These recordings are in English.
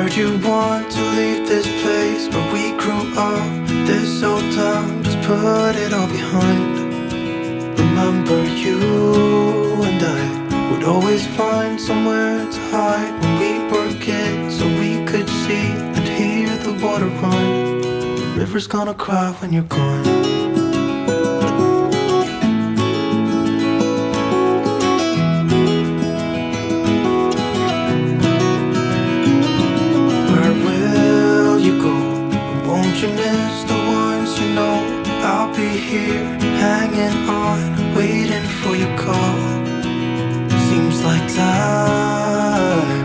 heard you want to leave this place where we grew up, this old town, just put it all behind. Remember you and I would always find somewhere to hide when we were kids, so we could see and hear the water run. The river's gonna cry when you're gone. Won't you miss the ones you know? I'll be here, hanging on, waiting for your call. Seems like time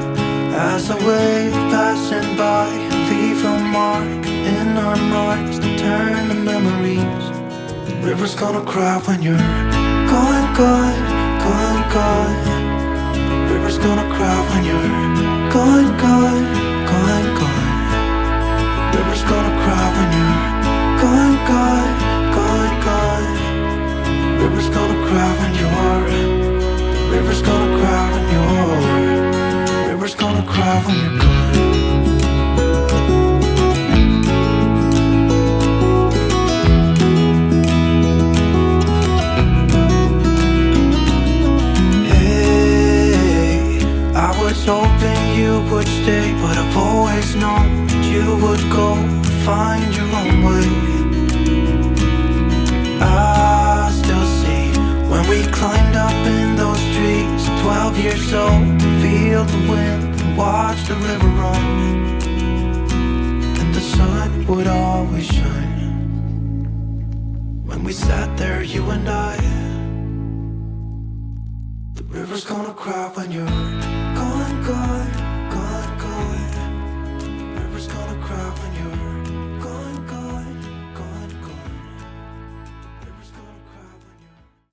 as a wave passing by, leave a mark in our minds to turn to memories. The river's gonna cry when you're gone, gone, gone, gone. The river's gonna cry when you're gone, gone, gone, gone. River's gonna cry when you're gone, gone, gone, gone. River's gonna cry when you're. River's gonna cry when you're. River's gonna cry when you're gone. Hey, I was hoping you would stay, but I've always known you would go and find your own way. I still see when we climbed up in those trees, 12 years old, to feel the wind and watch the river run. And the sun would always shine when we sat there, you and I. The river's gonna cry when you're gone, gone.